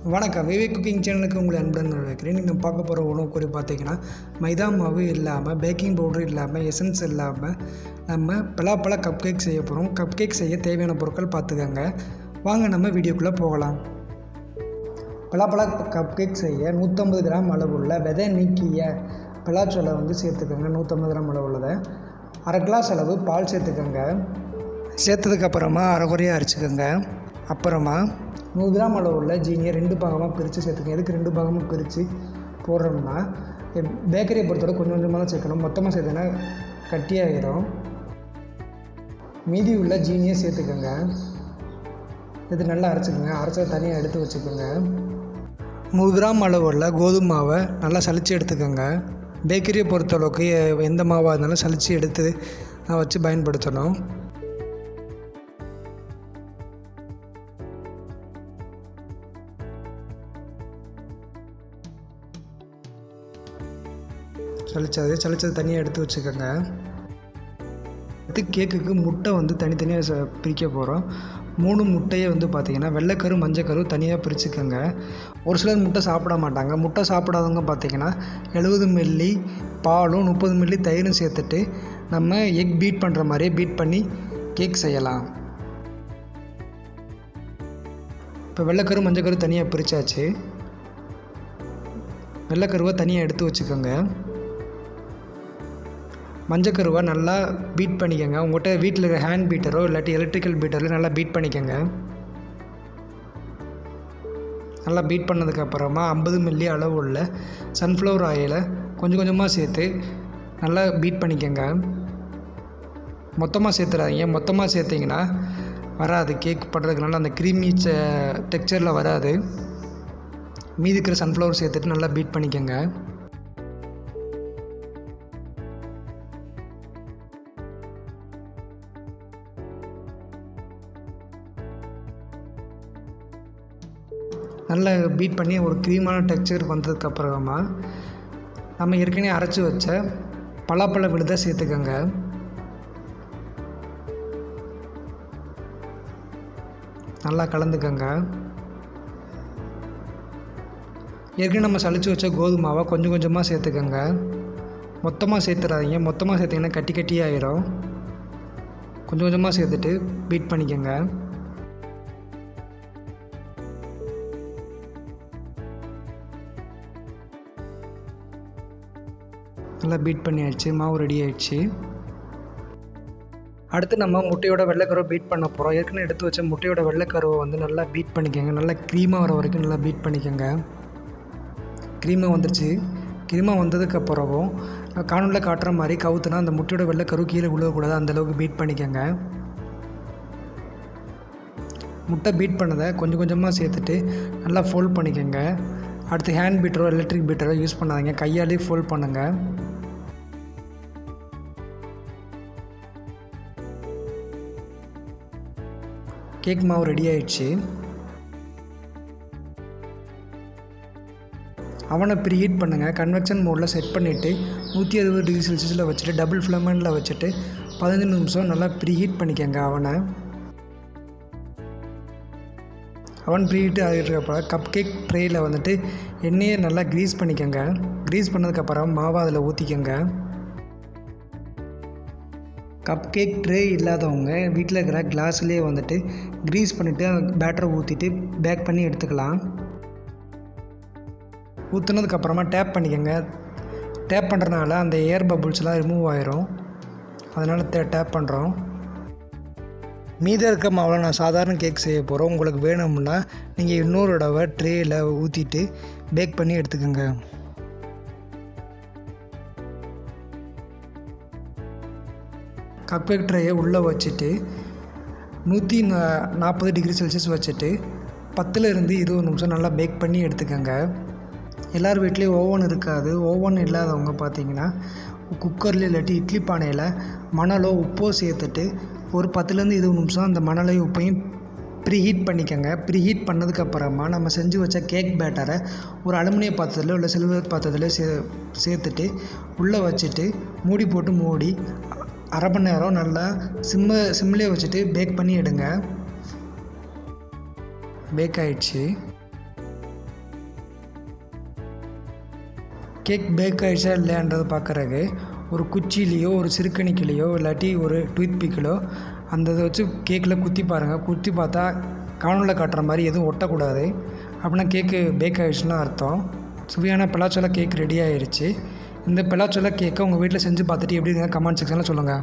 வணக்கம். விவேக் குக்கிங் சேனலுக்கு உங்களை அன்புடன் வரவேற்கிறேன். நீங்கள் பார்க்க போகிற உணவு குறிப்பு பார்த்தீங்கன்னா, மைதா மாவு இல்லாமல், பேக்கிங் பவுடர் இல்லாமல், எசன்ஸ் இல்லாமல் நம்ம பலாப்பழ கப் கேக் செய்ய போகிறோம். கப் கேக் செய்ய தேவையான பொருட்கள் பார்த்துக்கோங்க. வாங்க நம்ம வீடியோக்குள்ளே போகலாம். பலாப்பழ கப் கேக் செய்ய 150 கிராம் அளவுள்ள விதை நீக்கிய பலாச்சொலை சேர்த்துக்கோங்க. 150 கிராம் அளவுள்ளதை 1/2 கிளாஸ் அளவு பால் சேர்த்துக்கோங்க. சேர்த்ததுக்கப்புறமா அரைகுறையாக அரைச்சிக்கோங்க. அப்புறமா 100 கிராம் அளவுள்ள ஜீனியை 2 பாகமாக பிரித்து சேர்த்துக்கோங்க. எதுக்கு 2 பாகமாக பிரித்து போடுறோம்னா, பேக்கரியை பொறுத்தவரை கொஞ்சம் கொஞ்சமாக தான் சேர்க்கணும். மொத்தமாக சேர்த்தோன்னா கட்டியாகிடும். மீதி உள்ள ஜீனியை சேர்த்துக்கோங்க. இது நல்லா அரைச்சிக்கோங்க. அரைச்சதை தனியாக எடுத்து வச்சுக்கோங்க. 100 கிராம் அளவுள்ள கோதுமை மாவை நல்லா சலித்து எடுத்துக்கோங்க. பேக்கரியை பொறுத்தளவுக்கு எந்த மாவாக இருந்தாலும் சலித்து எடுத்து வச்சு பயன்படுத்தணும். சலிச்சது தனியாக எடுத்து வச்சுக்கோங்க. அடுத்து கேக்குக்கு முட்டை தனித்தனியாக பிரிக்க போகிறோம். 3 முட்டையை பார்த்திங்கன்னா வெள்ளைக்கரு மஞ்சக்கரு தனியாக பிரிச்சுக்கோங்க. ஒரு சிலர் முட்டை சாப்பிட மாட்டாங்க. முட்டை சாப்பிடாதவங்க பார்த்திங்கன்னா 70 மில்லி பாலும் 30 மில்லி தயிரும் சேர்த்துட்டு நம்ம எக் பீட் பண்ணுற மாதிரியே பீட் பண்ணி கேக் செய்யலாம். இப்போ வெள்ளைக்கரு மஞ்சக்கரு தனியாக பிரித்தாச்சு. வெள்ளைக்கருவை தனியாக எடுத்து வச்சுக்கோங்க. மஞ்சக்கருவை நல்லா பீட் பண்ணிக்கோங்க. உங்கள்கிட்ட வீட்டில் இருக்கிற ஹேண்ட் பீட்டரோ இல்லாட்டி எலக்ட்ரிக்கல் பீட்டரோ நல்லா பீட் பண்ணிக்கோங்க. நல்லா பீட் பண்ணதுக்கப்புறமா 50 மில்லி அளவு உள்ள சன்ஃப்ளவர் ஆயிலை கொஞ்சம் கொஞ்சமாக சேர்த்து நல்லா பீட் பண்ணிக்கோங்க. மொத்தமாக சேர்த்துறாதீங்க. மொத்தமாக சேர்த்திங்கன்னா வராது. கேக் பண்ணுறதுக்குனால அந்த க்ரீமி டெக்ஸ்சரில் வராது. மீதி இருக்கிற சன்ஃப்ளவர் சேர்த்துட்டு நல்லா பீட் பண்ணிக்கோங்க. நல்லா பீட் பண்ணி ஒரு க்ரீமான டெக்ஸ்சர் வந்ததுக்கப்புறமா நம்ம ஏற்கனவே அரைச்சி வச்ச பலாப்பழ விழுதை சேர்த்துக்கோங்க. நல்லா கலந்துக்கோங்க. ஏற்கனவே நம்ம சலிச்சு வச்ச கோதுமை மாவை கொஞ்சம் கொஞ்சமாக சேர்த்துக்கோங்க. மொத்தமாக சேர்த்துறாதீங்க. மொத்தமாக சேர்த்திங்கன்னா கட்டி கட்டியாகிடும். கொஞ்சம் கொஞ்சமாக சேர்த்துட்டு பீட் பண்ணிக்கோங்க. நல்லா பீட் பண்ணியாச்சு. மாவு ரெடி ஆகிடுச்சு. அடுத்து நம்ம முட்டையோட வெள்ளைக்கருவை பீட் பண்ண போகிறோம். ஏற்கனவே எடுத்து வச்ச முட்டையோட வெள்ளைக்கருவை நல்லா பீட் பண்ணிக்கோங்க. நல்லா க்ரீமாக வர வரைக்கும் நல்லா பீட் பண்ணிக்கோங்க. க்ரீமாக வந்துருச்சு. க்ரீமாக வந்ததுக்கப்புறமும் காணொலியில் காட்டுற மாதிரி கவுத்துனா அந்த முட்டையோட வெள்ளைக்கரு கீழே விழுகக்கூடாது. அந்தளவுக்கு பீட் பண்ணிக்கோங்க. முட்டை பீட் பண்ணதை கொஞ்சம் கொஞ்சமாக சேர்த்துட்டு நல்லா ஃபோல்ட் பண்ணிக்கோங்க. அடுத்து ஹேண்ட் பீட்டரோ எலக்ட்ரிக் பீட்டரோ யூஸ் பண்ணாதீங்க. கையாலே ஃபோல்ட் பண்ணுங்கள். கேக் மாவு ரெடி ஆகிடுச்சு. அவனை ப்ரீஹீட் பண்ணுங்கள். கன்வெக்ஷன் மோடில் செட் பண்ணிவிட்டு 160 டிகிரி செல்சியஸில் வச்சுட்டு டபுள் ஃப்ளேமில் வச்சுட்டு 15 நிமிஷம் நல்லா ப்ரீஹீட் பண்ணிக்கோங்க. அவன் ப்ரீஹீட் ஆகிட்டுருக்கப்போ கப் கேக் ட்ரேயில் எண்ணெயை நல்லா க்ரீஸ் பண்ணிக்கோங்க. க்ரீஸ் பண்ணதுக்கப்புறம் மாவை அதில் ஊற்றிக்கோங்க. கப் கேக் ட்ரே இல்லாதவங்க வீட்டில் இருக்கிற கிளாஸ்லேயே க்ரீஸ் பண்ணிவிட்டு பேட்டரை ஊற்றிட்டு பேக் பண்ணி எடுத்துக்கலாம். ஊற்றுனதுக்கப்புறமா டேப் பண்ணிக்கோங்க. டேப் பண்ணுறதுனால அந்த ஏர் பபுள்ஸ்லாம் ரிமூவ் ஆகிரும். அதனால் டேப் பண்ணுறோம். மீதி இருக்க மாவில் நான் சாதாரண கேக் செய்ய போகிறோம். உங்களுக்கு வேணும்னா நீங்கள் இன்னொரு தடவை ட்ரேயில் ஊற்றிட்டு பேக் பண்ணி எடுத்துக்கோங்க. கப் கேக் ட்ரேயை உள்ளே வச்சுட்டு 140 டிகிரி செல்சியஸ் வச்சுட்டு 10லேருந்து 20 நிமிஷம் நல்லா பேக் பண்ணி எடுத்துக்கோங்க. எல்லார் வீட்லேயும் ஓவன் இருக்காது. ஓவன் இல்லாதவங்க பார்த்திங்கன்னா குக்கரில் இல்லாட்டி இட்லி பானையில் மணலோ உப்போ சேர்த்துட்டு ஒரு 10லேருந்து 20 நிமிஷம் அந்த மணலையும் உப்பையும் ப்ரீஹீட் பண்ணிக்கோங்க. ப்ரீஹீட் பண்ணதுக்கப்புறமா நம்ம செஞ்சு வச்ச கேக் பேட்டரை ஒரு அலுமினிய பாத்திரத்தில் இல்லை சில்வர் பாத்திரத்தில் சேர்த்துட்டு உள்ளே வச்சுட்டு மூடி போட்டு மூடி 1/2 மணி நேரம் நல்லா சிம்லேயே வச்சுட்டு பேக் பண்ணி எடுங்க. பேக் ஆகிடுச்சு. கேக் பேக் ஆகிடுச்சா இல்லையான்றதை பார்க்குறக்கு ஒரு குச்சிலேயோ ஒரு சிறுக்கணிக்கிலையோ இல்லாட்டி ஒரு டூத் பிக்கிலோ அந்த இதை வச்சு கேக்கில் குத்தி பாருங்கள். குத்தி பார்த்தா காணொலியில் காட்டுற மாதிரி எதுவும் ஒட்டக்கூடாது. அப்படின்னா கேக்கு பேக் ஆகிடுச்சுன்னா அர்த்தம். சுவையான பலாச்சோள கேக் ரெடி ஆகிடுச்சு. இந்த பலாச்சோள கேக்கை உங்கள் வீட்டில் செஞ்சு பார்த்துட்டு எப்படி இருந்தால் கமெண்ட் செக்ஷனில் சொல்லுங்கள்.